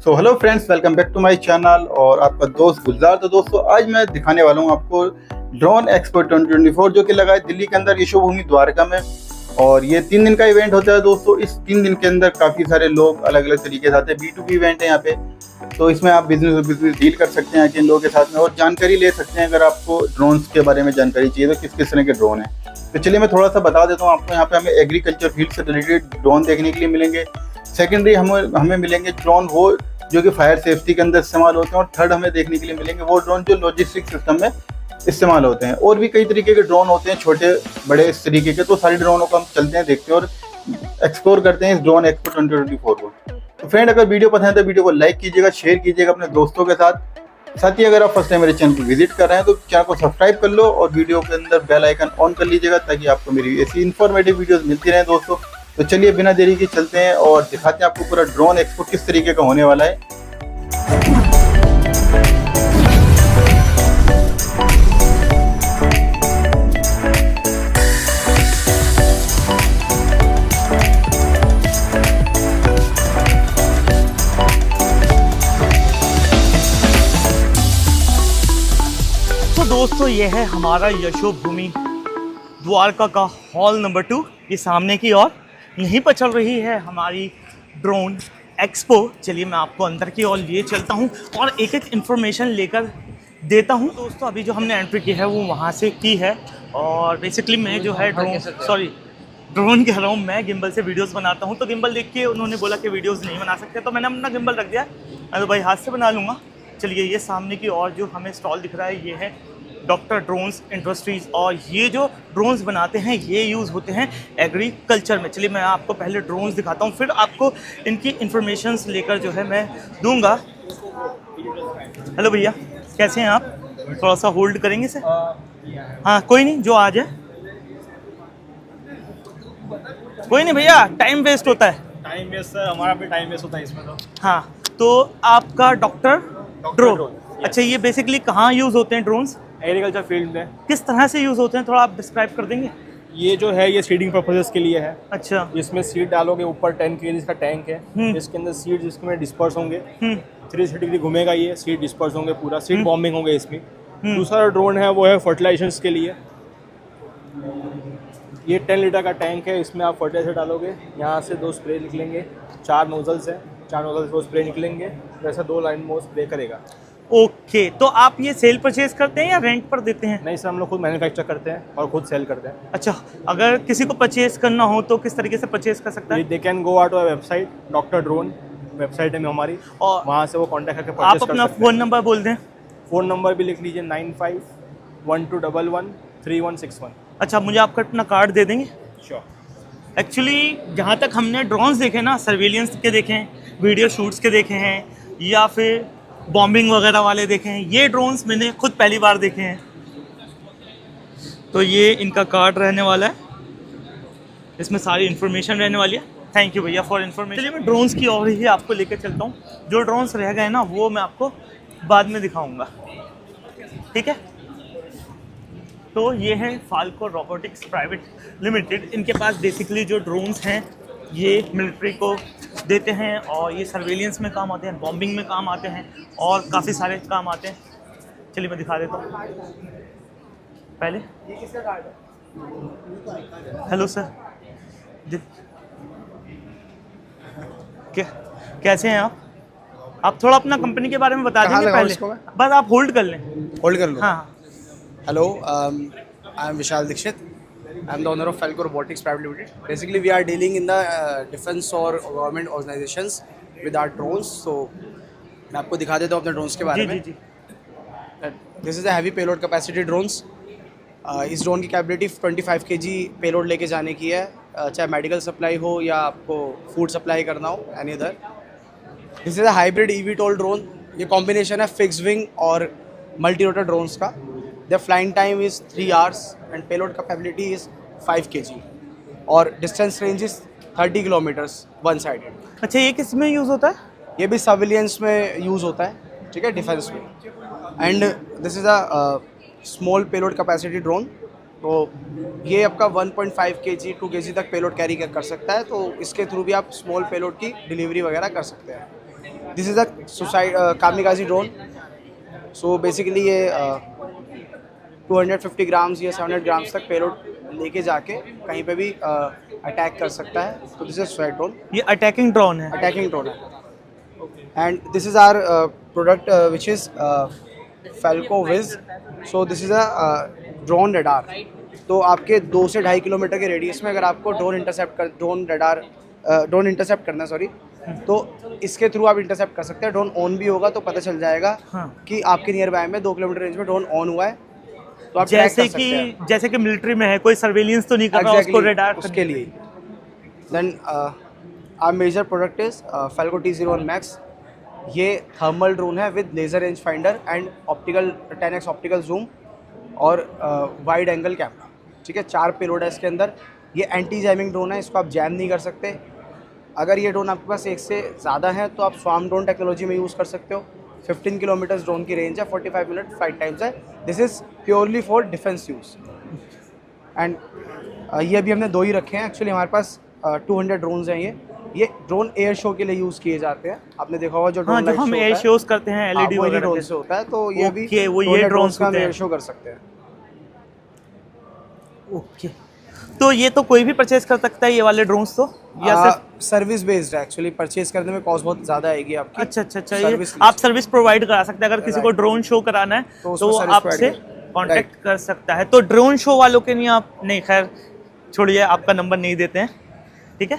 So hello friends, welcome back to my channel और आपका दोस्त गुलजार। तो दोस्तों आज मैं दिखाने वाला हूँ आपको ड्रोन एक्सपो 2024 जो कि लगा है दिल्ली के अंदर यशोभूमि द्वारका में। और ये 3 दिन का इवेंट होता है दोस्तों। इस 3 दिन के अंदर काफ़ी सारे लोग अलग अलग तरीके से आते हैं। B2B इवेंट है यहाँ पे, तो इसमें आप बिजनेस डील कर सकते हैं इन लोगों के साथ में और जानकारी ले सकते हैं। अगर आपको ड्रोन्स के बारे में जानकारी चाहिए तो किस किस तरह के ड्रोन हैं, तो चलिए मैं थोड़ा सा बता देता हूँ आपको। यहाँ पे हमें एग्रीकल्चर फील्ड से रिलेटेड ड्रोन देखने के लिए मिलेंगे। सेकेंडरी हमें मिलेंगे ड्रोन वो जो कि फायर सेफ्टी के अंदर इस्तेमाल होते हैं। और थर्ड हमें देखने के लिए मिलेंगे वो ड्रोन जो लॉजिस्टिक सिस्टम में इस्तेमाल होते हैं। और भी कई तरीके के ड्रोन होते हैं, छोटे बड़े इस तरीके के। तो सारी ड्रोनों को हम चलते हैं, देखते हैं और एक्सप्लोर करते हैं इस ड्रोन एक्सपो 2024 को। तो फ्रेंड, अगर वीडियो पसंद है तो वीडियो को लाइक कीजिएगा, शेयर कीजिएगा अपने दोस्तों के साथ ही अगर आप फर्स्ट टाइम मेरे चैनल को विजिट कर रहे हैं तो चैनल को सब्सक्राइब कर लो और वीडियो के अंदर बेल आइकन ऑन कर लीजिएगा ताकि आपको मेरी ऐसी इन्फॉर्मेटिव वीडियोस मिलती रहें दोस्तों। तो चलिए बिना देरी के चलते हैं और दिखाते हैं आपको पूरा ड्रोन एक्सपो किस तरीके का होने वाला है। तो दोस्तों ये है हमारा यशोभूमि द्वारका का हॉल नंबर 2। ये सामने की ओर यहीं पर चल रही है हमारी ड्रोन एक्सपो। चलिए मैं आपको अंदर की ओर लिए चलता हूँ और एक एक इन्फॉर्मेशन लेकर देता हूँ। दोस्तों अभी जो हमने एंट्री की है वो वहाँ से की है। और बेसिकली मैं जो है ड्रोन कह रहा हूँ, मैं गिम्बल से वीडियोस बनाता हूँ। तो गिम्बल देख के उन्होंने बोला कि वीडियोस नहीं बना सकते, तो मैंने अपना गिम्बल रख दिया। मैं तो भाई हाथ से बना लूँगा। चलिए ये सामने की ओर जो हमें स्टॉल दिख रहा है ये है डॉक्टर ड्रोन्स इंडस्ट्रीज़। और ये जो ड्रोन्स बनाते हैं ये यूज़ होते हैं एग्रीकल्चर में। चलिए मैं आपको पहले ड्रोन्स दिखाता हूँ, फिर आपको इनकी इन्फॉर्मेशंस लेकर जो है मैं दूंगा। हेलो भैया, कैसे हैं आप? थोड़ा सा होल्ड करेंगे सर? हाँ कोई नहीं, जो आ जाए। कोई नहीं भैया, टाइम वेस्ट होता है। टाइम वेस्ट सर, हमारा भी टाइम वेस्ट होता है इसमें। हाँ तो आपका डॉक्टर ड्रोन, अच्छा ये बेसिकली कहाँ यूज़ होते हैं ड्रोन्स? एग्रीकल्चर फील्ड में। किस तरह से यूज़ होते हैं, थोड़ा आप डिस्क्राइब कर देंगे? ये जो है ये सीडिंग पर्पजेस के लिए है। अच्छा। इसमें सीड डालोगे, ऊपर 10 kg का टैंक है, इसके अंदर सीड जिसमें डिस्पर्स होंगे। 360 डिग्री घूमेगा, ये सीड डिस्पर्स होंगे, पूरा सीड बॉम्बिंग होंगे इसमें। दूसरा ड्रोन है वो है फर्टिलाइजेशंस के लिए। ये 10 लीटर का टैंक है, इसमें आप फर्टिलाइजर डालोगे, यहाँ से 2 स्प्रे निकलेंगे। 4 नोजल्स हैं, 4 नोजल्स वो स्प्रे निकलेंगे, वैसे 2 लाइन में वो स्प्रे करेगा। ओके, तो आप ये सेल परचेज करते हैं या रेंट पर देते हैं? नहीं सर, हम लोग खुद मैन्युफैक्चर करते हैं और खुद सेल करते हैं। अच्छा, अगर किसी को परचेज करना हो तो किस तरीके से परचेज कर सकता है? They can go out our website, doctor drone website है हमारी, और वहाँ से वो कांटेक्ट करके परचेज कर सकते हैं। आप अपना फ़ोन नंबर बोल दें। फ़ोन नंबर भी लिख लीजिए 9512113161। अच्छा, मुझे आपका अपना कार्ड दे देंगे? श्योर। एक्चुअली जहाँ तक हमने ड्रोन्स देखे ना, सर्विलियंस के देखे हैं, वीडियो शूट्स के देखे हैं, या फिर बॉम्बिंग वगैरह वाले देखे हैं, ये ड्रोन्स मैंने खुद पहली बार देखे हैं। तो ये इनका कार्ड रहने वाला है, इसमें सारी इन्फॉर्मेशन रहने वाली है। थैंक यू भैया फॉर इन्फॉर्मेशन। चलिए मैं ड्रोन्स की और ही आपको लेकर चलता हूँ। जो ड्रोन्स रह गए ना वो मैं आपको बाद में दिखाऊँगा, ठीक है? तो ये है फाल्को रोबोटिक्स प्राइवेट लिमिटेड। इनके पास बेसिकली जो ड्रोन्स हैं ये मिलिट्री को देते हैं और ये सर्वेलियंस में काम आते हैं, बॉम्बिंग में काम आते हैं और काफ़ी सारे काम आते हैं। चलिए मैं दिखा देता हूँ पहले। हेलो सर, कैसे हैं आप? आप थोड़ा अपना कंपनी के बारे में बता देंगे पहले? बस आप होल्ड कर लें। होल्ड कर लो। हाँ। Hello, I am Vishal Dikshit. I am the owner of Falco Robotics Private Limited. Basically, we are dealing in the defense or government organizations with our drones. So, मैं आपको दिखा देता हूँ अपने drones के बारे में। जी। This is a heavy payload capacity drones. इस drone की कैपेबिलिटी 25 kg payload लेके जाने की है, चाहे मेडिकल सप्लाई हो या आपको फूड सप्लाई करना हो, any other. This is a hybrid eVTOL drone. ये कॉम्बिनेशन है फिक्स विंग और मल्टी रोटर ड्रोन्स का। Their flying time is 3 hours and payload capability is 5 kg और distance range is 30 kilometers one sided। अच्छा, ये किस में यूज़ होता है? ये भी सर्विलियंस में यूज़ होता है, ठीक है, डिफेंस में। And this is a small payload capacity drone. तो ये आपका 1.5 kg 2 kg तक पेलोड कैरी कर सकता है। तो इसके थ्रू भी आप स्मॉल पेलोड की डिलीवरी वगैरह कर सकते हैं। This is a suicide kamikaze drone. So basically ये 250 ग्राम्स या 700 ग्राम्स तक पेलोड लेके जाके कहीं पे भी अटैक कर सकता है। तो दिस इज सुसाइड ड्रोन, ये अटैकिंग ड्रोन है। अटैकिंग ड्रोन है। And this is our product which is Falco Vis. So this is a drone radar. तो आपके 2 से 2.5 किलोमीटर के रेडियस में अगर आपको ड्रोन इंटरसेप्ट करना है, सॉरी, तो इसके थ्रू आप इंटरसेप्ट कर सकते हैं। ड्रोन ऑन भी होगा तो पता चल जाएगा हाँ। कि आपके नियर बाय में 2 किलोमीटर रेंज में ड्रोन ऑन हुआ है, तो आप ट्रैक कर सकते हैं। जैसे कि मिलिट्री में है, कोई सर्वेलियंस तो नहीं कर रहा उसको रडार उसके लिए। Then our major product is Falco T01 max. ये थर्मल ड्रोन है with laser range finder and optical 10x optical zoom और वाइड एंगल कैमरा। ठीक है, 4 पेलोड है इसके अंदर। ये एंटी जैमिंग ड्रोन है, इसको आप जैम नहीं कर सकते। अगर ये ड्रोन आपके पास एक से ज़्यादा है तो आप स्वार्म ड्रोन टेक्नोलॉजी में यूज़ कर सकते हो। 15 किलोमीटर ड्रोन की रेंज है, 45 मिनट फ्लाइट टाइम्स है। This is purely for defence use. And ये अभी हमने 2 ही रखे हैं। एक्चुअली हमारे पास 200 ड्रोन्स हैं। ये ड्रोन एयर शो के लिए यूज़ किए जाते हैं। आपने देखा होगा जो हाँ, ड्रोन जो हम एयर शोज करते हैं LED वगैरह ड्रोन के। से होता है, तो ये भी ओके, वो ये ड्रोन्स का हम होते हैं। एयर शो कर सकते हैं। ओके, तो ये तो कोई भी परचेज कर सकता है ये वाले ड्रोन्स तो, या सिर्फ सर्विस बेस्ड है। एक्चुअली परचेज करने में कॉस्ट बहुत ज़्यादा आएगी आपकी। अच्छा ये सर्विस आप सर्विस प्रोवाइड करा सकते हैं। अगर किसी को ड्रोन शो कराना है तो तो वो उसको service आपसे provide कांटेक्ट कर सकता है। तो ड्रोन शो वालों के लिए आप नहीं, खैर छोड़िए, आपका नंबर नहीं देते हैं, ठीक है,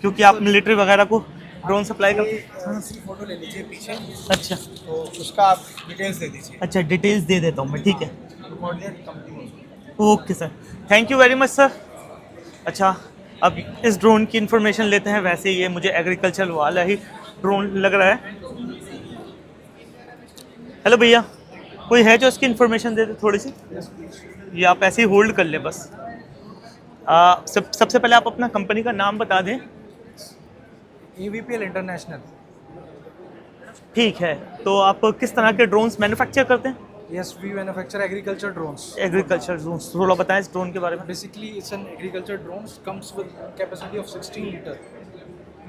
क्योंकि आप मिलिट्री वगैरह को ड्रोन सप्लाई करते हैं। फोटो ले लीजिए पीछे, अच्छा तो उसका आप डिटेल्स दे दीजिए। अच्छा, डिटेल्स दे देता हूँ मैं, ठीक है। Okay sir, thank you very much sir. अच्छा, अब इस ड्रोन की इन्फॉर्मेशन लेते हैं। वैसे ये मुझे एग्रीकल्चर वाला ही ड्रोन लग रहा है। हेलो भैया, कोई है जो इसकी इन्फॉर्मेशन दे दे थोड़ी सी? ये आप ऐसे ही होल्ड कर ले बस। सबसे पहले आप अपना कंपनी का नाम बता दें। AVPL international. ठीक है, तो आप किस तरह के ड्रोन्स मैन्युफैक्चर करते हैं? Yes, we manufacture agriculture drones. Agriculture drones, थोड़ा बताएं इस ड्रोन के बारे में। Basically, it's an agriculture drone. Comes with capacity of 16 liter.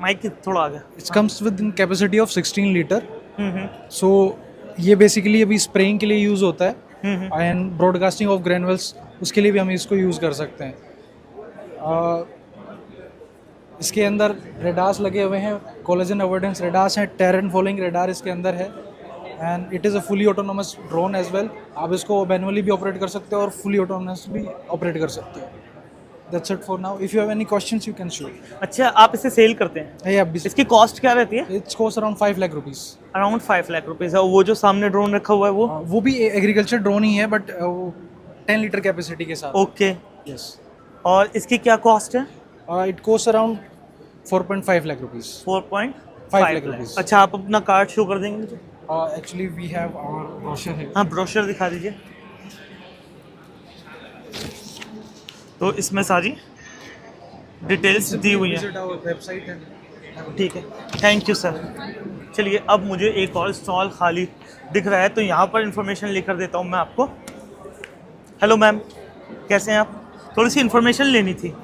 Mic थोड़ा आ गया। It comes with capacity of 16 liter. So ये बेसिकली अभी स्प्रेइंग के लिए यूज़ होता है एंड ब्रॉडकास्टिंग ऑफ ग्रेनुअल्स, उसके लिए भी हम इसको यूज़ कर सकते हैं। इसके अंदर रेडार्स लगे हुए हैं, कोलिजन अवॉइडेंस रेडार्स हैं, टेरेन फॉलोइंग रेडार इसके अंदर है and it is a fully autonomous drone as well. आप इसको मैनुअली भी ऑपरेट कर सकते हो और फुली ऑटोनोमस भी ऑपरेट कर सकते हो। That's it for now. If you have any questions you can shoot. अच्छा, आप इसे सेल करते हैं? इसकी कॉस्ट क्या रहती है? It's cost around 5 lakh rupees. Around 5 lakh rupees है। वो जो सामने ड्रोन रखा हुआ है वो भी एग्रीकल्चर ड्रोन ही है, बट 10 लीटर कैपेसिटी के साथ। Okay, yes. और इसकी क्या कॉस्ट है? It cost around 4.5 lakh rupees. 4.5 lakh rupees. अच्छा, आप अपना कार्ड शो कर देंगे मुझे? Actually we have our brochure है। हाँ, ब्रोशर दिखा दीजिए। तो इसमें सारी डिटेल्स दी हुई हैं। वेबसाइट है। ठीक है, थैंक यू सर। चलिए, अब मुझे एक और स्टॉल खाली दिख रहा है, तो यहाँ पर इंफॉर्मेशन लेकर देता हूँ मैं आपको। हेलो मैम, कैसे हैं आप? थोड़ी सी इन्फॉर्मेशन लेनी थी।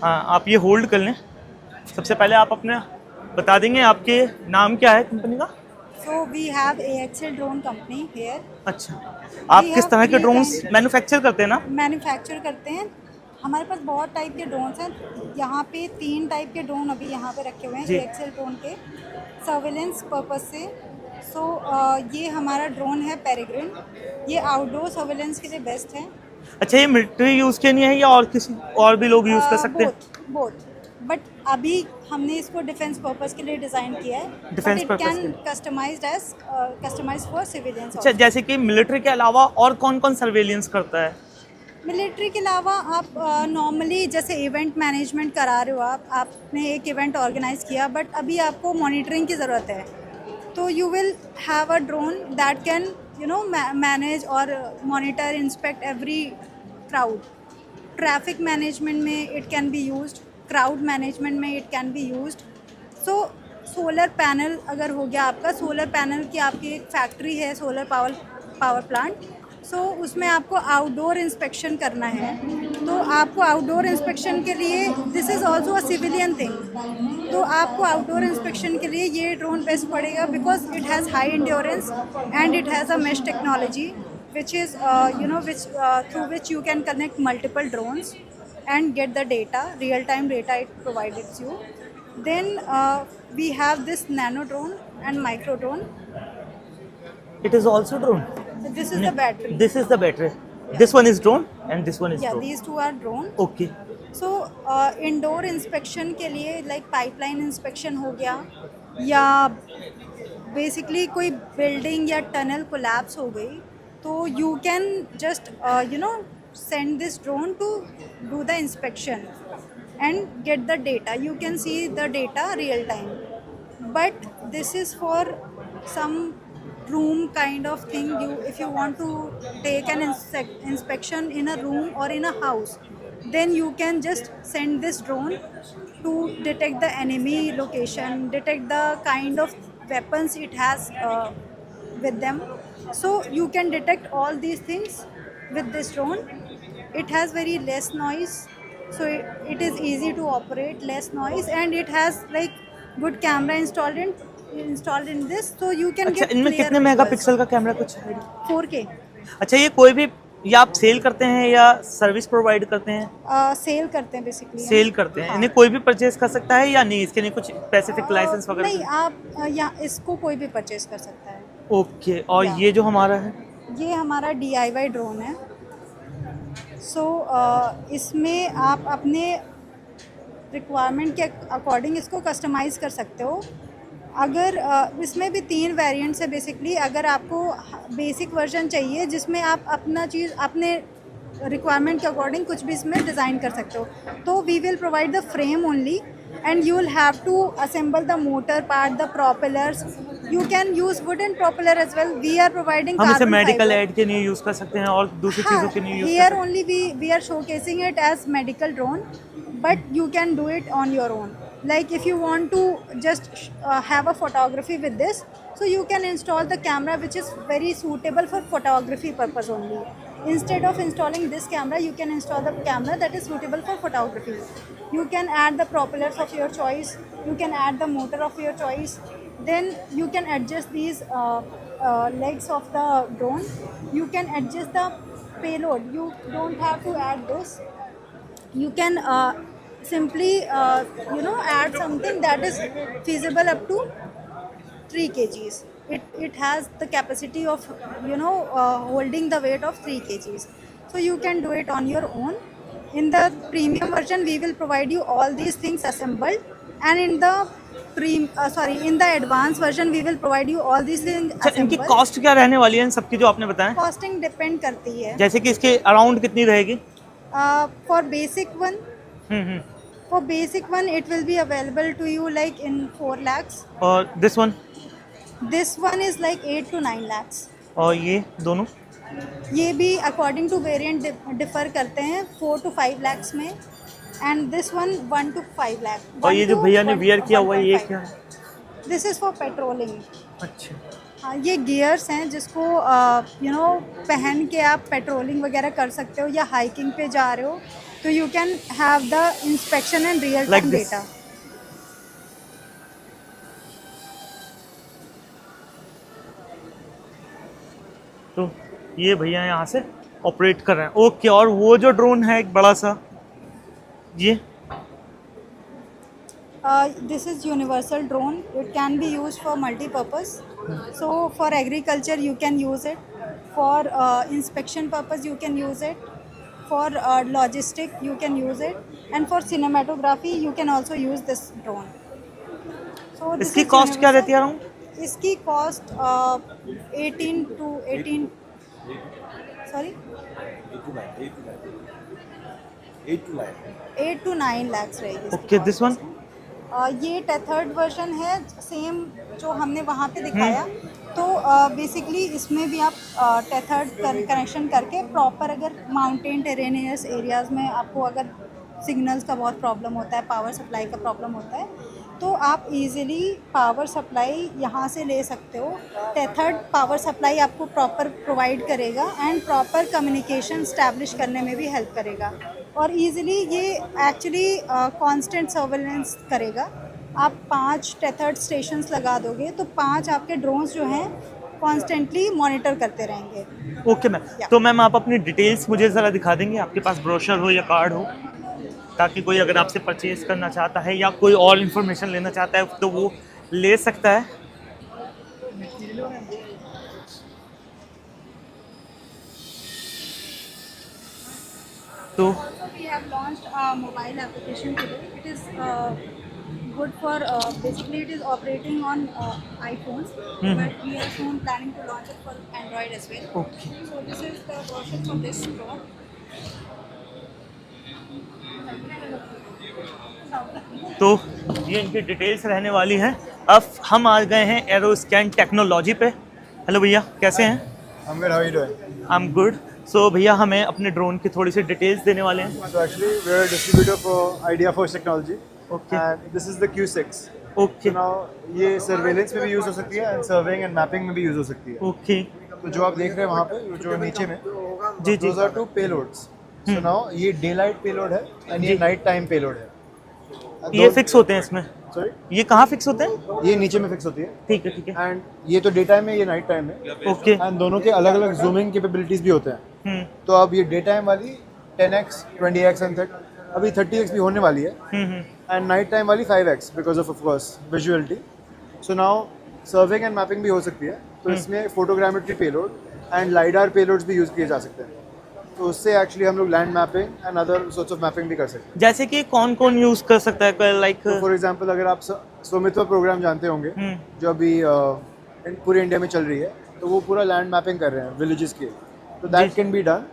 हाँ, आप ये होल्ड कर लें। सबसे पहले आप अपना बता देंगे आपके नाम क्या है कंपनी का? So we have AXL drone company here. अच्छा, आप किस तरह के ड्रोन्स मैन्युफैक्चर करते हैं ना? मैन्युफैक्चर करते हैं। हमारे पास बहुत टाइप के ड्रोन्स हैं। यहाँ पे 3 टाइप के ड्रोन अभी यहाँ पे रखे हुए हैं AXL ड्रोन के, सर्वेलेंस पर्पस से। सो ये हमारा ड्रोन है पेरेग्रिन। ये आउटडोर सर्वेलेंस के लिए बेस्ट है। अच्छा, ये मिलिट्री यूज़ के लिए है या और किसी और भी लोग यूज़ कर सकते हैं? बोथ, बट अभी हमने इसको डिफेंस पर्पस के लिए डिज़ाइन किया है। Defence purpose can customise for civilians. अच्छा, जैसे कि मिलिट्री के अलावा और कौन कौन सर्वेलियंस करता है? मिलिट्री के अलावा आप नॉर्मली जैसे इवेंट मैनेजमेंट करा रहे हो, आपने एक इवेंट ऑर्गेनाइज किया, बट अभी आपको मॉनिटरिंग की ज़रूरत है, तो you will have a drone that can manage और monitor, inspect every crowd. Traffic management में it can be used, crowd management में it can be used. So solar panel अगर हो गया आपका, सोलर पैनल की आपकी एक फैक्ट्री है, सोलर पावर प्लांट, सो उसमें आपको आउटडोर इंस्पेक्शन करना है, तो आपको आउटडोर इंस्पेक्शन के लिए this is also a civilian thing, तो आपको आउटडोर इंस्पेक्शन के लिए ये ड्रोन बेस्ट पड़ेगा because it has high endurance and it has a mesh technology which is through which you can connect multiple drones and get the data, real time data it provides you. Then we have this nano drone and micro drone. It is also drone. This is the battery. This is the battery. This one is drone and this one is Yeah, drone. these two are drone. Okay. So indoor inspection के लिए like pipeline inspection हो गया या basically कोई building या tunnel collapse हो गई, तो you can just send this drone to do the inspection and get the data. You can see the data real time, but this is for some room kind of thing. If you want to take an inspection in a room or in a house, then you can just send this drone to detect the enemy location, detect the kind of weapons it has with them. So you can detect all these things with this drone. It has very less noise, so it is easy to operate, less noise, and it has like good camera installed in this, so you can अच्छा, get इनमें clear कितने visuals. Megapixel का camera कुछ है? 4K अच्छा, ये कोई भी या आप सेल करते हैं या सर्विस प्रोवाइड करते हैं? सेल करते हैं बेसिकली. सेल करते हैं. हाँ. इन्हें कोई भी परचेज कर सकता है या नहीं? इसके लिए कुछ स्पेसिफिक लाइसेंस वगैरह? नहीं, आप या इसको कोई भी परचेज कर सकता है. ओके. और या. ये जो हमारा है, ये हमारा DIY ड्रोन है. सो इसमें आप अपने रिक्वायरमेंट के अकॉर्डिंग इसको कस्टमाइज़ कर सकते हो. अगर इसमें भी 3 वेरिएंट्स है बेसिकली. अगर आपको बेसिक वर्जन चाहिए जिसमें आप अपना चीज़ अपने रिक्वायरमेंट के अकॉर्डिंग कुछ भी इसमें डिज़ाइन कर सकते हो, तो we will provide the frame only and you will have to assemble the motor part, the propellers. You can use wooden propeller as well. We are providing हम इसे carbon मेडिकल fiber. एड के लिए use कर सकते हैं और दूसरी हाँ, चीज़ों के लिए यूज़ कर here सकते only we are showcasing it as medical drone, but you can do it on your own. Like if you want to just have a photography with this, so you can install the camera which is very suitable for photography purpose only. Instead of installing this camera, you can install the camera that is suitable for photography. You can add the propellers of your choice, you can add the motor of your choice, then you can adjust these legs of the drone, you can adjust the payload. You don't have to add this. You can simply add something that is feasible up to 3 kgs. It has the capacity of holding the weight of 3 kgs. So you can do it on your own. In the premium version we will provide you all these things assembled, and in the in the advanced version we will provide you all these things अच्छा, इनकी assembled. Cost क्या रहने वाली है इन सबकी जो आपने बताया? Costing depend करती है. जैसे कि इसके अराउंड कितनी रहेगी? For basic one, hmm. for basic one it will be available to you like in 4 lakhs. और this one? This one is like 8 to 9 lakhs. और ये दोनों? ये भी अकॉर्डिंग टू वेरिएंट डिफर करते हैं 4 to 5 lakhs में, and this one 1 to 5 lakh. और ये जो भैया ने वियर किया हुआ है ये क्या है? This is for patrolling. अच्छा. हाँ, ये गियर्स हैं जिसको पहन के आप पेट्रोलिंग वगैरह कर सकते हो, या हाइकिंग पे जा रहे हो तो you can have the inspection and real Like time this. Data. तो ये भैया यहाँ से ऑपरेट कर रहे हैं. ओके. और वो जो ड्रोन है एक बड़ा सा, ये This is universal drone. It can be used for multi-purpose. So for agriculture you can use it. For inspection purpose you can use it. For logistic you can use it. And for cinematography you can also use this drone. So this इसकी is cost क्या रहती है universal. Around? इसकी cost 18 sorry 8 to 9 lakhs रहेगी इसकी okay. This one? ये tethered version है same जो हमने वहाँ पे दिखाया. तो बेसिकली इसमें भी आप टेथर्ड कनेक्शन करके प्रॉपर, अगर माउंटेन टेरेनियस एरियाज़ में आपको अगर सिग्नल्स का बहुत प्रॉब्लम होता है, पावर सप्लाई का प्रॉब्लम होता है, तो आप इजीली पावर सप्लाई यहाँ से ले सकते हो. टेथर्ड पावर सप्लाई आपको प्रॉपर प्रोवाइड करेगा एंड प्रॉपर कम्युनिकेशन इस्टेब्लिश करने में भी हेल्प करेगा. और इजीली ये एक्चुअली कांस्टेंट सर्वेलेंस करेगा। आप 5 टेथर्ड स्टेशंस लगा दोगे तो 5 आपके ड्रोन्स जो हैं कॉन्स्टेंटली मॉनिटर करते रहेंगे। ओके मैम, तो मैम आप अपनी डिटेल्स मुझे ज़रा दिखा देंगे, आपके पास ब्रोशर हो या कार्ड हो, ताकि कोई अगर आपसे परचेज करना चाहता है या कोई और इन्फॉर्मेशन लेना चाहता है तो वो ले सकता है। तो We have launched a mobile application today. It is good for basically it is operating on iPhones, but we are soon planning to launch it for Android as well. Okay. So this is the version for this drone. तो ये इनकी details रहने वाली हैं। अब हम आ गए हैं एरोस्कैन टेक्नोलॉजी पे। हेलो भैया, कैसे हैं? I'm good. How are you doing? I am good. So भैया हमें अपने ड्रोन की थोड़ी सी डिटेल्स देने वाले हैं। So actually, we're a distributor for IdeaForce technology, Okay. and this is the Q6. Okay So now ये सर्वेलेंस में भी यूज हो सकती है एंड सर्विंग एंड मैपिंग में भी यूज हो सकती है। ओके तो जो आप देख रहे हैं वहाँ पे जो नीचे में, जी जी। those are 2 payloads. So now ये daylight payload है and ये night time payload है। ये फिक्स होते हैं इसमें? Sorry? ये कहाँ फिक्स होते हैं? ये नीचे में फिक्स होती है ठीक है ठीक है। एंड ये तो डे टाइम है, ये नाइट टाइम है, ओके। एंड दोनों के अलग अलग जूमिंग कैपेबिलिटीज भी होते हैं। तो अब ये डे टाइम वाली 10x, 20x एंड अभी 30x भी होने वाली है, एंड नाइट टाइम वाली 5x because of course visuality. So now serving and mapping भी हो सकती है, तो इसमें photogrammetry payload and lidar payloads भी यूज़ किए जा सकते हैं। तो उससे एक्चुअली हम लोग land mapping and other sorts of mapping भी कर सकते हैं। जैसे कि कौन कौन यूज़ कर सकता है? लाइक फॉर एग्जांपल अगर आप स्वामित्व प्रोग्राम जानते होंगे जो अभी पूरे इंडिया में चल रही है, तो वो पूरा लैंड मैपिंग कर रहे हैं विलेजेस के, तो that can be done.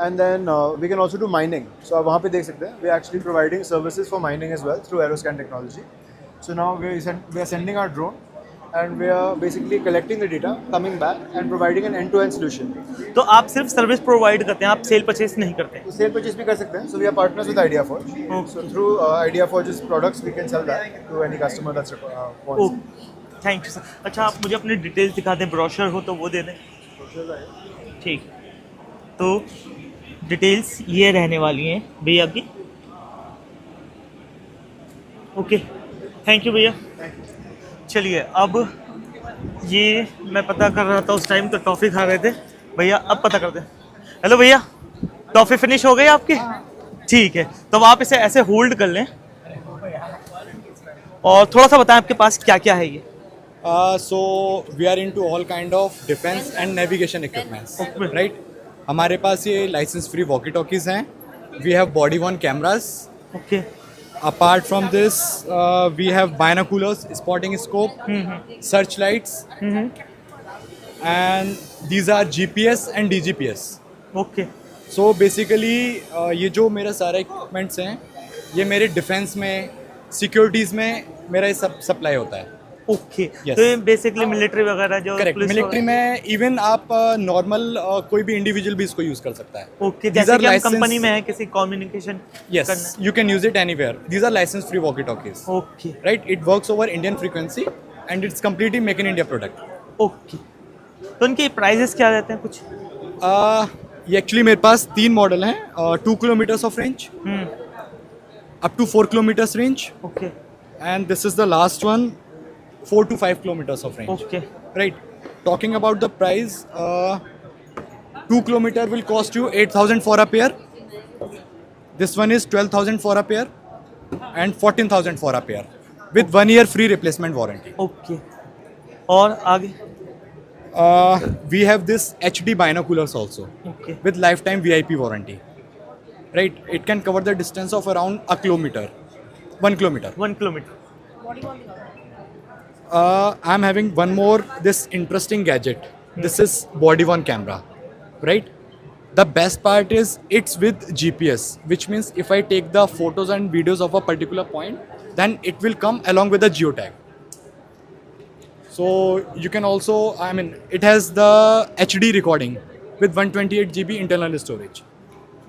And then we can also do mining. So आप वहाँ पे देख सकते हैं, we are actually providing services for mining as well through Aeroscan technology. So now we are sending our drone and we are basically collecting the data, coming back and providing an end-to-end solution. तो आप सिर्फ service provide करते हैं, आप cell purchase नहीं करते? तो cell purchase भी कर सकते हैं। So we are partners with IdeaForge. So through IdeaForge's products, we can sell that to any customer that's wants. Thank you sir. अच्छा, आप मुझे अपनी डिटेल्स दिखा दें, ब्रोशर हो तो वो दे दें। ठीक, तो डिटेल्स ये रहने वाली हैं भैया की। ओके, थैंक यू भैया। चलिए, अब ये मैं पता कर रहा था उस टाइम तो टॉफ़ी खा रहे थे भैया, अब पता करते हैं। हेलो भैया, टॉफ़ी फिनिश हो गई आपकी? ठीक है, तो आप इसे ऐसे होल्ड कर लें और थोड़ा सा बताएं आपके पास क्या क्या है ये। So we are into all kind of defense and navigation equipments, right? हमारे पास ये लाइसेंस फ्री वॉकी टॉकीज हैं। We have body worn cameras. Okay Apart from this, we have binoculars, spotting scope, searchlights, and these are GPS and DGPS. Okay So basically, ये जो मेरे सारे equipments हैं, ये मेरे डिफेंस में, सिक्योरिटीज़ में मेरा ये सब सप्लाई होता है। Okay, Yes. तो ये बेसिकली मिलिट्री वगैरह जो करेक्ट, पुलिस मिलिट्री में इवन आप नॉर्मल कोई भी इंडिविजुअल भी इसको यूज़ कर सकता है। ओके, These जैसे are कि हम licensed- कंपनी में है, किसी communication Yes, you can use it anywhere. These are license free walkie talkies. Okay Right? It works over Indian frequency and it's completely make in India product. Okay, तो इनके prices क्या रहते हैं कुछ? ये एक्चुअली मेरे पास 3 मॉडल हैं, 2 kilometers of range, up to 4 kilometers range, okay and this is the last one, 4 to 5 kilometers of range. Okay Right. Talking about the price, 2 kilometer will cost you 8,000 for a pair. This one is 12,000 for a pair and 14,000 for a pair with 1 year free replacement warranty. Okay, और आगे? We have this HD binoculars also okay with lifetime VIP warranty. Right. It can cover the distance of around 1 kilometer. 1 kilometer. 1 kilometre. I'm having one more this interesting gadget. This is body worn camera, right? The best part is it's with GPS, which means if I take the photos and videos of a particular point, then it will come along with the geotag. So you can also, it has the HD recording with 128 GB internal storage.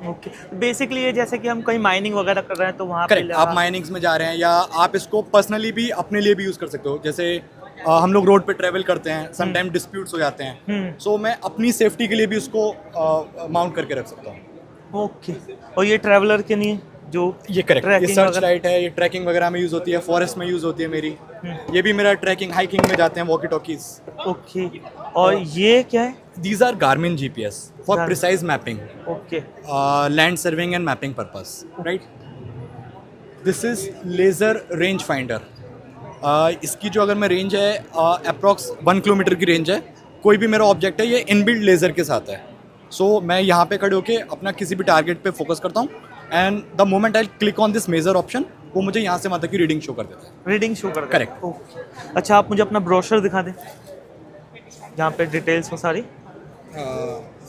Okay, basically ये जैसे कि हम कहीं mining वगैरह कर रहे हैं तो वहाँ करेक्ट, आप माइनिंग्स में जा रहे हैं या आप इसको पर्सनली भी अपने लिए भी यूज़ कर सकते हो। जैसे हम लोग रोड पे ट्रैवल करते हैं, समटाइम डिस्प्यूट्स हो जाते हैं, सो मैं अपनी सेफ्टी के लिए भी उसको माउंट करके रख सकता हूँ। ओके, और ये ट्रैवलर के लिए जो ये करेक्ट, ये ट्रैकिंग सर्च वगैरह- लाइट है, ये ट्रैकिंग वगैरह में यूज़ होती है, फॉरेस्ट में यूज़ होती है मेरी। ये भी मेरा ट्रैकिंग हाइकिंग में जाते हैं वॉकी टॉकीज। ओके, और ये क्या है? These are Garmin GPS for Garmin. Precise mapping, okay, land serving and mapping purpose, right. This is laser range finder. इसकी जो अगर मैं रेंज है अप्रॉक्स 1 किलोमीटर की रेंज है। कोई भी मेरा ऑब्जेक्ट है ये इनबिल्ट लेज़र के साथ है। सो मैं यहाँ पे खड़े होके अपना किसी भी टारगेट पे फोकस करता हूँ and the moment I click on this measure option, वो मुझे यहाँ से मतलब की रीडिंग शो कर देता है। रीडिंग शो कर Correct. ओके, अच्छा आप मुझे अपना ब्रोशर दिखा दें जहाँ पे डिटेल्स हो सारी।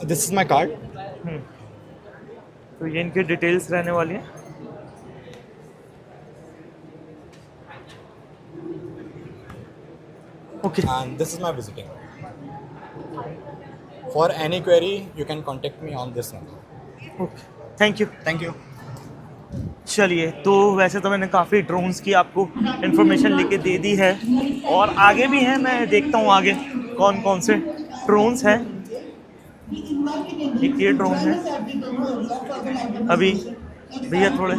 This is my card. तो ये इनकी डिटेल्स रहने वाली है। Okay, And this is my visiting. For any query, you can contact me on this number. Okay, thank you. Thank you. चलिए, तो वैसे तो मैंने काफ़ी ड्रोन्स की आपको इन्फॉर्मेशन लेके दे दी है और आगे भी है, मैं देखता हूँ आगे कौन कौन से ड्रोन्स हैं। एक ये ड्रोन है, अभी भैया थोड़े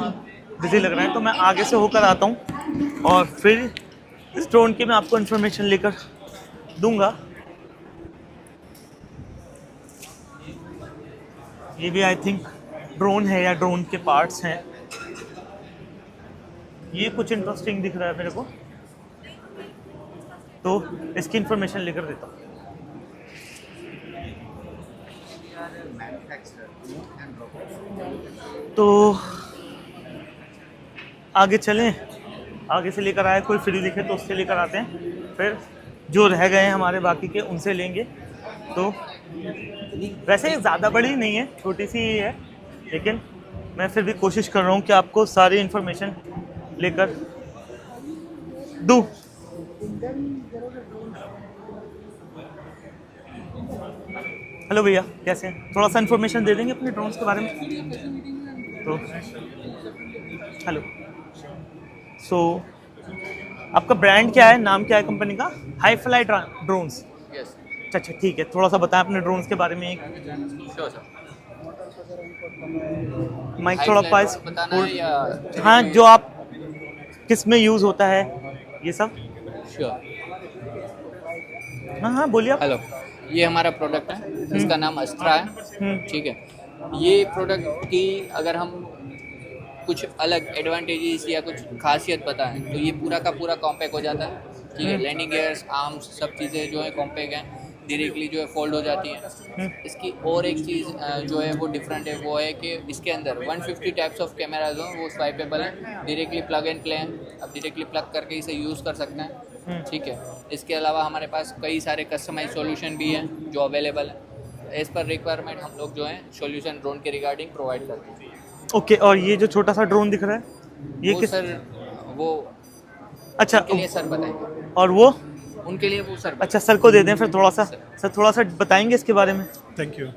बिजी लग रहे हैं तो मैं आगे से होकर आता हूँ और फिर इस ड्रोन की मैं आपको इन्फॉर्मेशन लेकर दूंगा। ये भी आई थिंक ड्रोन है या ड्रोन के पार्ट्स हैं। ये कुछ इंटरेस्टिंग दिख रहा है मेरे को, तो इसकी इंफॉर्मेशन लेकर देता हूँ। तो आगे चलें, आगे से लेकर आए, कोई फ्री दिखे तो उससे लेकर आते हैं, फिर जो रह गए हैं हमारे बाकी के उनसे लेंगे। तो वैसे ज़्यादा बड़ी नहीं है, छोटी सी ही है, लेकिन मैं फिर भी कोशिश कर रहा हूँ कि आपको सारी इन्फॉर्मेशन लेकर दूँ। हेलो भैया, कैसे हैं? थोड़ा सा इन्फॉर्मेशन दे देंगे अपने ड्रोन्स के बारे में? तो हेलो, सो आपका ब्रांड क्या है, नाम क्या है कंपनी का? High fly drones. अच्छा ठीक है, थोड़ा सा बताएं अपने ड्रोन्स के बारे में। माइक थोड़ा पास, हाँ, जो आप किस में यूज़ होता है ये सब? हाँ हाँ बोलिए आप। हेलो, ये हमारा प्रोडक्ट है, इसका नाम अस्त्रा है। ठीक है, ये प्रोडक्ट की अगर हम कुछ अलग एडवांटेजेस या कुछ खासियत बताएं तो ये पूरा का पूरा कॉम्पैक्ट हो जाता है। ठीक है, लैंडिंग गियर्स, आर्म्स, सब चीज़ें जो है कॉम्पैक्ट हैं, डायरेक्टली जो है फोल्ड हो जाती हैं। इसकी और एक चीज़ जो है वो डिफरेंट है, वो है कि इसके अंदर 150 टाइप्स ऑफ कैमराज हों, वो स्वाइपेबल हैं, डायरेक्टली प्लग एंड प्ले हैं, अब डायरेक्टली प्लग करके इसे यूज़ कर सकते हैं। ठीक है, इसके अलावा हमारे पास कई सारे कस्टमाइज सॉल्यूशन भी हैं जो अवेलेबल हैं। एज़ पर रिक्वायरमेंट हम लोग जो है सॉल्यूशन ड्रोन के रिगार्डिंग प्रोवाइड करते हैं। ओके, और ये जो छोटा सा ड्रोन दिख रहा है ये वो किस? सर वो अच्छा, उनके लिए सर बताएंगे, और वो? उनके लिए वो सर अच्छा, सर को दे दें फिर थोड़ा सा। सर थोड़ा सा बताएंगे इसके बारे में? Thank you.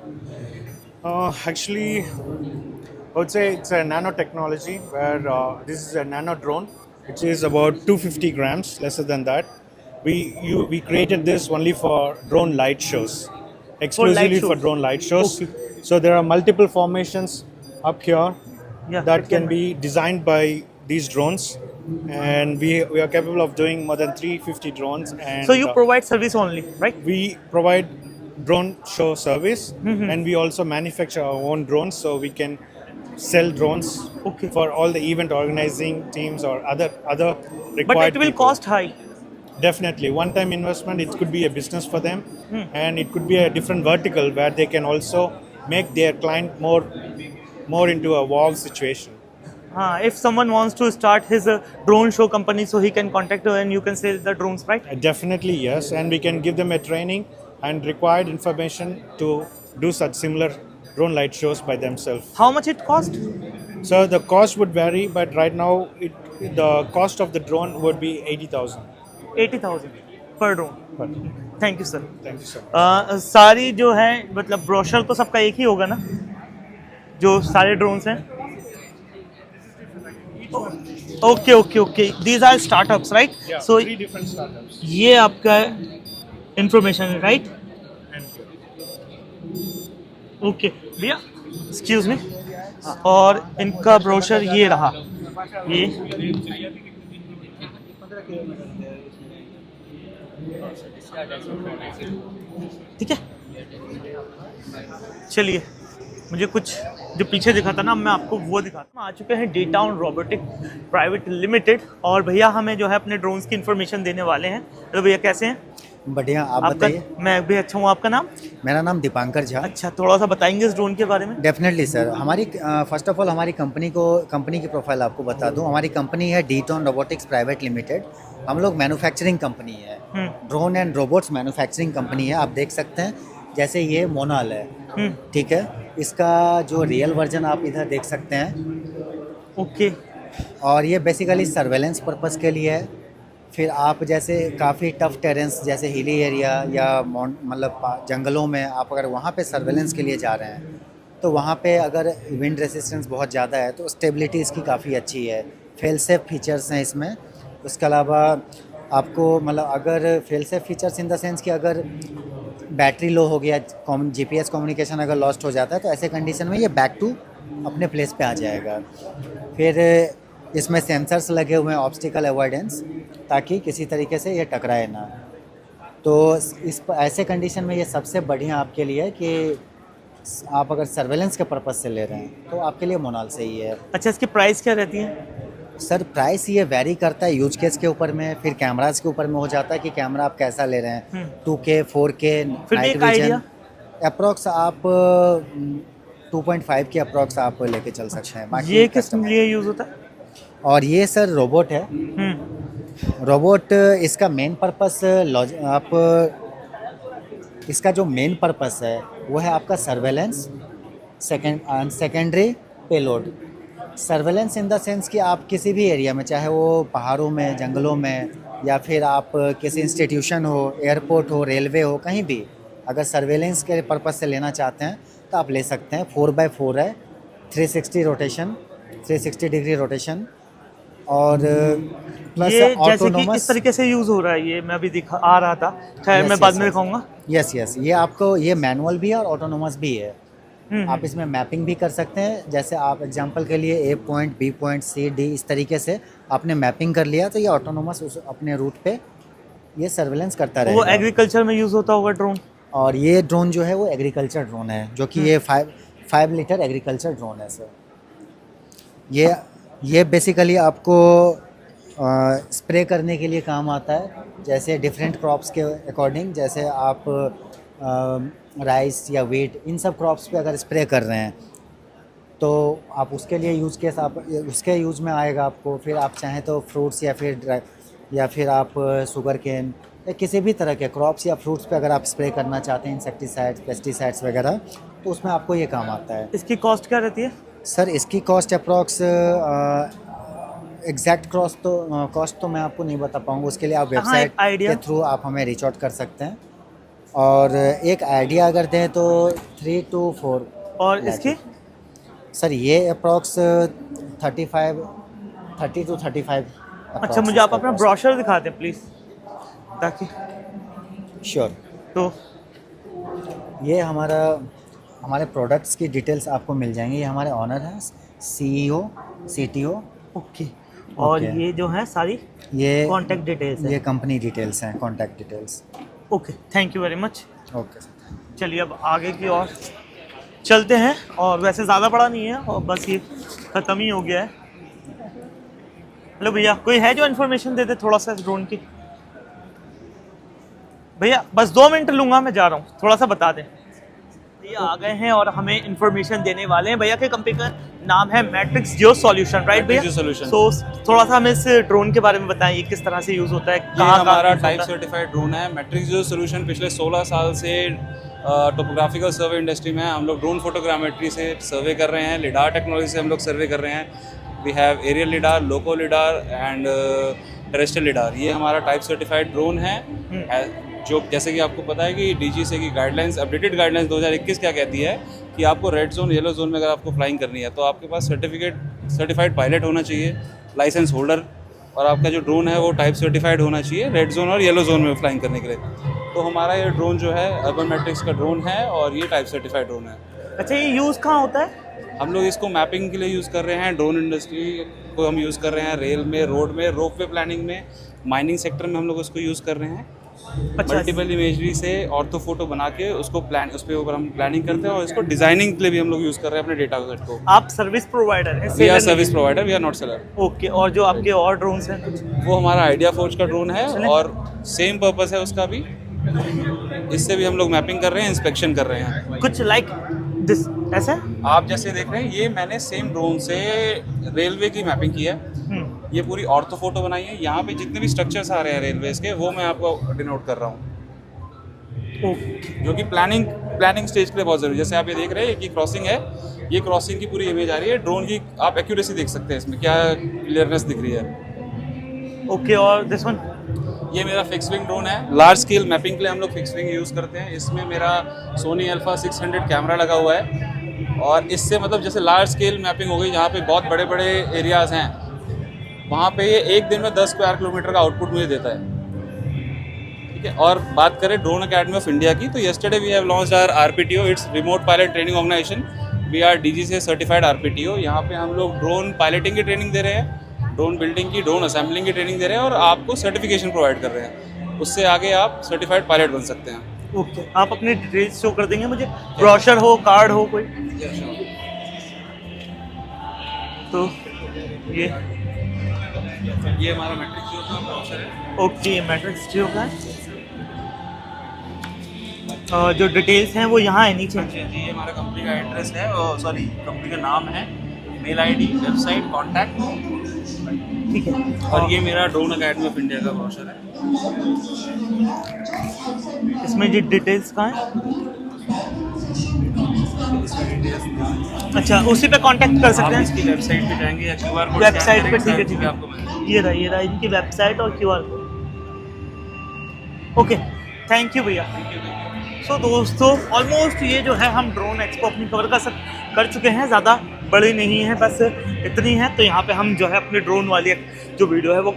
Actually, I would say it's a nanotechnology where this is a nano drone, which is about 250 grams, lesser than that. We created this only for drone light shows, exclusively for shows. drone light shows. Okay. So there are multiple formations up here Yeah, that can be designed by these drones, and we are capable of doing more than 350 drones. And So you provide service only, right? we provide drone show service, and we also manufacture our own drones, so we can sell drones Okay. for all the event organizing teams or other required But it will people. cost high. Definitely one time investment. It could be a business for them, and it could be a different vertical where they can also make their client more into a wow situation. If someone wants to start his drone show company, so he can contact you and you can sell the drones, right? Definitely yes, and we can give them a training and required information to do such similar drone light shows by themselves. How much it cost? So the cost would vary, but right now the cost of the drone would be 80,000. 80,000 per drone. Thank you sir. Thank you so much. सारी जो है मतलब brochure तो सबका एक ही होगा ना, जो सारे ड्रोन्स हैं? Okay okay okay, these are startups, right? Yeah, so 3 different startups. ये आपका इंफॉर्मेशन है, राइट? ओके भैया, एक्सक्यूज मी, और इनका ब्रोशर ये रहा, ये ठीक है। चलिए मुझे कुछ जो पीछे दिखा था ना, मैं आपको वो दिखाता हूँ। आ चुके हैं D-Town रोबोटिक प्राइवेट लिमिटेड और भैया हमें जो है अपने ड्रोन्स की इन्फॉर्मेशन देने वाले हैं। तो भैया कैसे हैं? बढ़िया, आप आपका? बताइए। मैं भी अच्छा हूँ। आपका नाम? मेरा नाम दीपांकर झा। अच्छा, थोड़ा सा बताएंगे इस ड्रोन के बारे में? Definitely sir. हमारी फर्स्ट ऑफ ऑल हमारी कंपनी की प्रोफाइल आपको बता दूं। हमारी कंपनी है D-Town रोबोटिक्स प्राइवेट लिमिटेड। हम लोग मैन्युफैक्चरिंग कंपनी है, drone and robots manufacturing company है। आप देख सकते हैं जैसे ये मोनाल है, ठीक है, इसका जो रियल वर्जन आप इधर देख सकते हैं। ओके। और ये बेसिकली सर्वेलेंस पर्पस के लिए है। फिर आप जैसे काफ़ी टफ टेरेंस जैसे हिली एरिया या मतलब जंगलों में आप अगर वहाँ पे सर्वेलेंस के लिए जा रहे हैं तो वहाँ पे अगर विंड रेसिस्टेंस बहुत ज़्यादा है तो स्टेबिलिटी इसकी काफ़ी अच्छी है। फेल सेफ फीचर्स हैं इसमें। उसके अलावा आपको मतलब अगर fail safe features in the sense कि अगर बैटरी लो हो गया, GPS कम्युनिकेशन अगर लॉस्ट हो जाता है तो ऐसे कंडीशन में ये बैक टू अपने प्लेस पे आ जाएगा। फिर इसमें सेंसर्स लगे हुए हैं ऑब्स्टिकल अवॉइडेंस, ताकि किसी तरीके से ये टकराए ना। तो इस ऐसे कंडीशन में ये सबसे बढ़िया आपके लिए कि आप अगर सर्वेलेंस के पर्पज़ से ले रहे हैं तो आपके लिए मोनाल सही है। अच्छा, इसकी प्राइस क्या रहती है? सर प्राइस ये वेरी करता है यूज केस के ऊपर में, फिर कैमरास के ऊपर में हो जाता है कि कैमरा आप कैसा ले रहे हैं, 2K 4K night vision. Approx आप 2.5 के अप्रॉक्स आप लेके चल सकते हैं। बाकी ये किस लिए यूज़ होता है? और ये सर रोबोट है। रोबोट इसका मेन पर्पस इसका जो मेन पर्पस है वो है आपका surveillance, secondary payload. Surveillance in the sense कि आप किसी भी एरिया में, चाहे वो पहाड़ों में, जंगलों में, या फिर आप किसी इंस्टीट्यूशन हो, एयरपोर्ट हो, रेलवे हो, कहीं भी अगर सर्वेलेंस के पर्पस से लेना चाहते हैं तो आप ले सकते हैं। 4x4 है, 360 रोटेशन, 360 डिग्री रोटेशन। और प्लस ये जैसे कि ऑटोनोमस इस तरीके से यूज़ हो रहा है, ये मैं अभी दिखा आ रहा था, खैर मैं बाद में दिखाऊंगा। यस, ये आपको ये मैनुअल भी है और ऑटोनोमस भी है। आप इसमें मैपिंग भी कर सकते हैं। जैसे आप एग्जांपल के लिए A point, B point, C, D इस तरीके से आपने मैपिंग कर लिया तो ये ऑटोनोमस उस अपने रूट पे ये सर्वेलेंस करता रहेगा। वो एग्रीकल्चर में यूज़ होता होगा ड्रोन। और ये ड्रोन जो है वो एग्रीकल्चर ड्रोन है, जो कि ये 5 लीटर एग्रीकल्चर ड्रोन है सर। ये बेसिकली आपको स्प्रे करने के लिए काम आता है। जैसे डिफरेंट क्रॉप्स के अकॉर्डिंग, जैसे आप राइस या वीट इन सब क्रॉप्स पे अगर स्प्रे कर रहे हैं तो आप उसके लिए यूज़ केस आप उसके यूज़ में आएगा आपको। फिर आप चाहें तो फ्रूट्स या फिर आप शुगर केन या किसी भी तरह के क्रॉप्स या फ्रूट्स पे अगर आप स्प्रे करना चाहते हैं, इंसेक्टिसाइड्स, पेस्टिसाइड्स वगैरह, तो उसमें आपको ये काम आता है। इसकी कॉस्ट क्या रहती है? सर इसकी कॉस्ट अप्रॉक्स एग्जैक्ट कॉस्ट तो मैं आपको नहीं बता पाऊँगा। उसके लिए आप वेबसाइट के थ्रू आप हमें रीच आउट कर सकते हैं। और एक आइडिया अगर दें तो 3 to 4। और इसकी? सर ये अप्रॉक्स 30 to 35। अच्छा, मुझे आप अपना ब्रोशर दिखा दें प्लीज़, ताकि। श्योर। तो ये हमारे प्रोडक्ट्स की डिटेल्स आपको मिल जाएंगी। ये हमारे ऑनर हैं, CEO, CTO। ओके। और ये जो है सारी ये कॉन्टैक्ट डिटेल्स है। ये कंपनी डिटेल्स हैं, contact details. Okay, thank you very much. Okay. चलिए अब आगे की ओर चलते हैं। और वैसे ज़्यादा बड़ा नहीं है और बस ये ख़त्म ही हो गया है। हेलो भैया, कोई है जो इन्फॉर्मेशन दे दे थोड़ा सा इस ड्रोन की? भैया बस 2 मिनट लूँगा, मैं जा रहा हूँ, थोड़ा सा बता दें। भैया आ गए हैं और हमें इन्फॉर्मेशन देने वाले हैं। भैया के कंपनी का नाम है मैट्रिक्स जियो सॉल्यूशन, राइट भैया? सो थोड़ा सा हमें इस ड्रोन के बारे में बताइए, किस तरह से यूज़ होता है, कहाँ हमारा टाइप सर्टिफाइड ड्रोन है। मैट्रिक्स जियो सॉल्यूशन पिछले 16 साल से टोपोग्राफिकल सर्वे इंडस्ट्री में है। हम लोग ड्रोन फोटोग्रामेट्री से सर्वे कर रहे हैं, लिडार टेक्नोलॉजी से हम लोग सर्वे कर रहे हैं। We have aerial lidar, loco lidar and terrestrial lidar. ये हमारा टाइप सर्टिफाइड ड्रोन है। जो जैसे कि आपको पता है कि DGCA की गाइडलाइंस, अपडेटेड गाइडलाइंस 2021 क्या कहती है कि आपको रेड जोन, येलो जोन में अगर आपको फ्लाइंग करनी है तो आपके पास सर्टिफाइड पायलट होना चाहिए, लाइसेंस होल्डर, और आपका जो ड्रोन है वो टाइप सर्टिफाइड होना चाहिए रेड जोन और येलो जोन में फ्लाइंग करने के लिए। तो हमारा ये ड्रोन जो है अर्बन मैट्रिक्स का ड्रोन है और ये टाइप सर्टिफाइड ड्रोन है। अच्छा, ये यूज़ कहाँ होता है? हम लोग इसको मैपिंग के लिए यूज़ कर रहे हैं, ड्रोन इंडस्ट्री को हम यूज़ कर रहे हैं, रेल में, रोड में, रोपवे प्लानिंग में, माइनिंग सेक्टर में हम लोग उसको यूज़ कर रहे हैं। मल्टीपल इमेजरी से ऑर्थो फोटो बना के उसको प्लान, उस पे ऊपर हम प्लानिंग करते हैं और इसको डिजाइनिंग के लिए भी हम लोग यूज़ कर रहे हैं अपने डेटा सेट को। आप सर्विस प्रोवाइडर हैं? We are service provider, we are not seller. Okay, और जो आपके और ड्रोन्स हैं कुछ? वो हमारा आइडिया फोर्ज का ड्रोन है और सेम पर्पस है उसका भी। इससे भी हम लोग मैपिंग कर रहे हैं, इंस्पेक्शन कर रहे हैं। कुछ लाइक दिस ऐसा? आप जैसे देख रहे हैं, ये मैंने सेम ड्रोन से रेलवे की मैपिंग की है। ये पूरी ऑर्थो फोटो बनाई है। यहाँ पे जितने भी स्ट्रक्चर्स आ रहे हैं रेलवेज के, वो मैं आपको डिनोट कर रहा हूँ, जो कि प्लानिंग स्टेज के लिए बहुत जरूरी है। जैसे आप ये देख रहे हैं कि क्रॉसिंग है, ये क्रॉसिंग की पूरी इमेज आ रही है। ड्रोन की आप एक्यूरेसी देख सकते हैं, इसमें क्या क्लियरनेस दिख रही है। ओके, और दिस वन? ये मेरा फिक्स विंग ड्रोन है। लार्ज स्केल मैपिंग के लिए हम लोग फिक्स विंग यूज़ करते हैं। इसमें मेरा सोनी अल्फा 600 कैमरा लगा हुआ है और इससे मतलब जैसे लार्ज स्केल मैपिंग हो गई, जहाँ पे बहुत बड़े बड़े एरियाज़ हैं, वहाँ पे ये एक दिन में 10 स्क्वायर किलोमीटर का आउटपुट मुझे देता है। ठीक है, और बात करें ड्रोन अकेडमी ऑफ इंडिया की, तो yesterday we have launched our RPTO, it's remote pilot training organisation. We are DGCA certified RPTO। यहाँ पे हम लोग ड्रोन पायलटिंग की ट्रेनिंग दे रहे हैं, ड्रोन बिल्डिंग की, ड्रोन असेंबलिंग की ट्रेनिंग दे रहे हैं और आपको सर्टिफिकेशन प्रोवाइड कर रहे हैं। उससे आगे आप सर्टिफाइड पायलट बन सकते हैं। ओके, आप अपनी डिटेल्स शो कर देंगे मुझे? ब्रोशर हो, कार्ड हो कोई? तो ये हमारा मैट्रिक्स जियो का ब्रोशर है। ओके, मैट्रिक्स जियो का है। जो डिटेल्स हैं वो यहाँ है नीचे? जी, ये हमारा कंपनी का एड्रेस है, सॉरी कंपनी का नाम है, मेल ID, वेबसाइट, कॉन्टैक्ट। ठीक है, और ये मेरा ड्रोन अकेडमी ऑफ इंडिया का ब्रोशर है। इसमें जो डिटेल्स कहाँ है? अच्छा, उसी पे कांटेक्ट कर सकते हैं? इसकी वेबसाइट पे जाएंगे या QR कोड वेबसाइट पे? ठीक है, ठीक आपको है। ये रहा इनकी वेबसाइट और QR code. Okay, thank you भैया। सो दोस्तों, ऑलमोस्ट ये जो है हम ड्रोन एक्सपो अपनी कवर कर चुके हैं। ज़्यादा बड़ी नहीं है, बस इतनी है। तो यहाँ पे हम जो है अपनी ड्रोन वाली जो वीडियो है वो